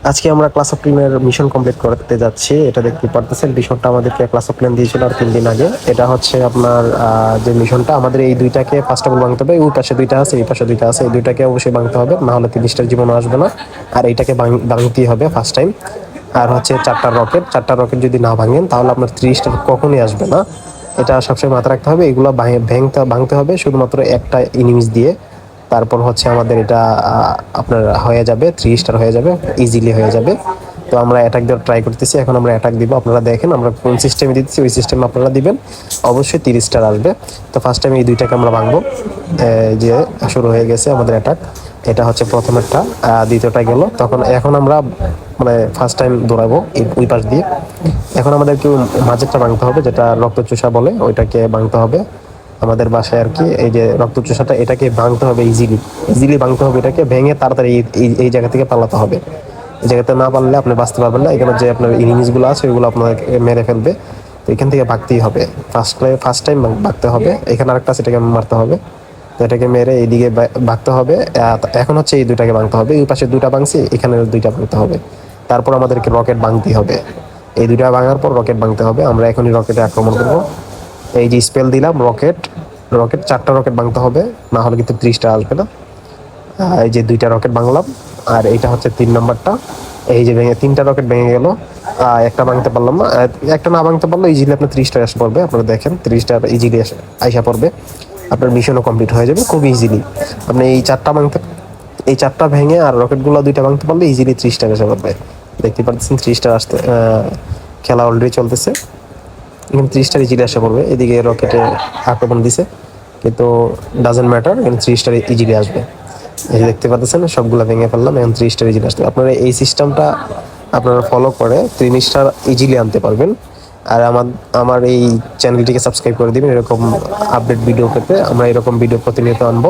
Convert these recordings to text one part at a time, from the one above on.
আজকে আমরা class of ক্লিনের mission complete করতে যাচ্ছি। এটা দেখতে পারতেছেন, মিশনটা আমাদেরকে ক্লাস অফ ক্লিন দিয়েছিল আর 3 দিন আগে। এটা হচ্ছে আপনার যে মিশনটা, আমাদের এই দুইটাকে ফার্স্ট অফ অল ভাঙতে হবে। ওই পাশে দুইটা আছে, এই পাশে দুইটা আছে, এই দুইটাকে অবশ্যই ভাঙতে হবে, না হলে 30টার জীবনও আসবে না। আর এইটাকে ভাঙতেই হবে ফার্স্ট টাইম। আর হচ্ছে 4টা রকেট যদি না ভাঙেন তাহলে আপনার 30টা কখনোই আসবে না। এটা সবসময় মাথায় রাখতে হবে। এগুলো ভাঙতে হবে শুধুমাত্র একটা ইনিংস দিয়ে। তারপর হচ্ছে আমাদের এটা আপনার হয়ে যাবে, 3 স্টার হয়ে যাবে, ইজিলি হয়ে যাবে। তো আমরা অ্যাটাক দেওয়ার ট্রাই করতেছি। এখন আমরা অ্যাটাক দিব, আপনারা দেখেন আমরা কোন সিস্টেমে দিচ্ছি, ওই সিস্টেমে আপনারা দিবেন, অবশ্যই 30 স্টার আসবে। তো ফার্স্ট টাইম এই দুইটাকে আমরা ভাঙবো। যে শুরু হয়ে গেছে আমাদের অ্যাটাক। এটা হচ্ছে প্রথমেরটা, দ্বিতীয়টা গেল। এখন আমরা মানে ফার্স্ট টাইম দৌড়াবো ওই পাশ দিয়ে। এখন আমাদেরকে মাঝেরটা ভাঙতে হবে, যেটা রক্তচোষা বলে, ওইটাকে ভাঙতে হবে আমাদের বাসায় আর কি। এই যে রক্তচোষাটা, এটাকে ভাঙতে হবে ইজিলি ভাঙতে হবে। এটাকে ভেঙে তাড়াতাড়ি এই জায়গা থেকে পালাতে হবে। এই জায়গাতে না পারলে আপনি বাঁচতে পারবেন না। এখানে যে আপনার ইনিংসগুলো আছে ওইগুলো আপনাকে মেরে ফেলবে। তো এখান থেকে ভাগতেই হবে, ফার্স্ট টাইম ভাগতে হবে। এখানে আরেকটা আছে, এটাকে মারতে হবে। তো এটাকে মেরে এইদিকে ভাগতে হবে। এখন হচ্ছে এই দুইটাকে ভাঙতে হবে। এই পাশে দুইটা ভাঙছি, এখানে দুইটা ভাঙতে হবে। তারপর আমাদেরকে রকেট ভাঙতেই হবে। এই দুইটা ভাঙার পর রকেট ভাঙতে হবে। আমরা এখনই রকেটে আক্রমণ করবো। এই যে স্পেল দিলাম, রকেট রকেট 4টা রকেট ভাঙতে হবে, না হলে কিন্তু 30টা আসবে না। এই যে 2টা রকেট ভাঙলাম। আর এইটা হচ্ছে 3 নম্বরটা। এই যে 3টা রকেট ভেঙে গেল। একটা ভাঙতে পারলাম না। একটা না ভাঙতে পারলে ইজিলি আপনার 30টা এসে পড়বে। আপনারা দেখেন 30টা ইজিলি আইসা পড়বে। আপনার মিশনও কমপ্লিট হয়ে যাবে খুব ইজিলি। আপনি এই 4টা ভেঙে আর রকেটগুলো 2টা ভাঙতে পারলে ইজিলি 30টা এসে পড়বে। দেখতে পাচ্ছেন 30টা আসতে, খেলা অলরেডি চলতেছে। এখানে 30টা ইজিলি আসা পড়বে। এদিকে রকেটে আক্রমণ দিছে, কিন্তু ডাজেন্ট ম্যাটার, এখানে 30টা ইজিলি আসবে। এই যে দেখতে পাচ্ছেন সবগুলো ভেঙে ফেললাম, এখন 30টা ইজিলি আসবে। আপনারা এই সিস্টেমটা আপনারা ফলো করে 30টা ইজিলি আনতে পারবেন। আর আমার এই চ্যানেলটিকে সাবস্ক্রাইব করে দিবেন, এরকম আপডেট ভিডিও পেতে। আমরা এরকম ভিডিও প্রতিনিয়ত আনবো।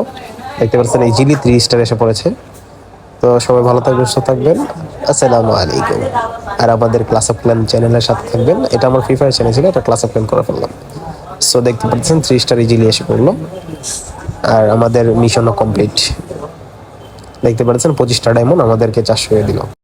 দেখতে পাচ্ছেন ইজিলি 3 স্টার এসে পড়েছে। তো সবাই ভালো থাকবেন, সুস্থ থাকবেন। আসসালামু আলাইকুম। আর আমাদের ক্লাস অফ ক্ল্যান চ্যানেলের সাথে থাকবেন। এটা আমার ফ্রি ফায়ার চ্যানেল ছিল, এটা ক্লাস অফ ক্ল্যান করে ফেললাম। সো দেখতে পাচ্ছেন 3 স্টার ইজিলি এসে পড়লো। আর আমাদের মিশনও কমপ্লিট। দেখতে পাচ্ছেন 25টা ডায়মন্ড আমাদেরকে 400 দিল।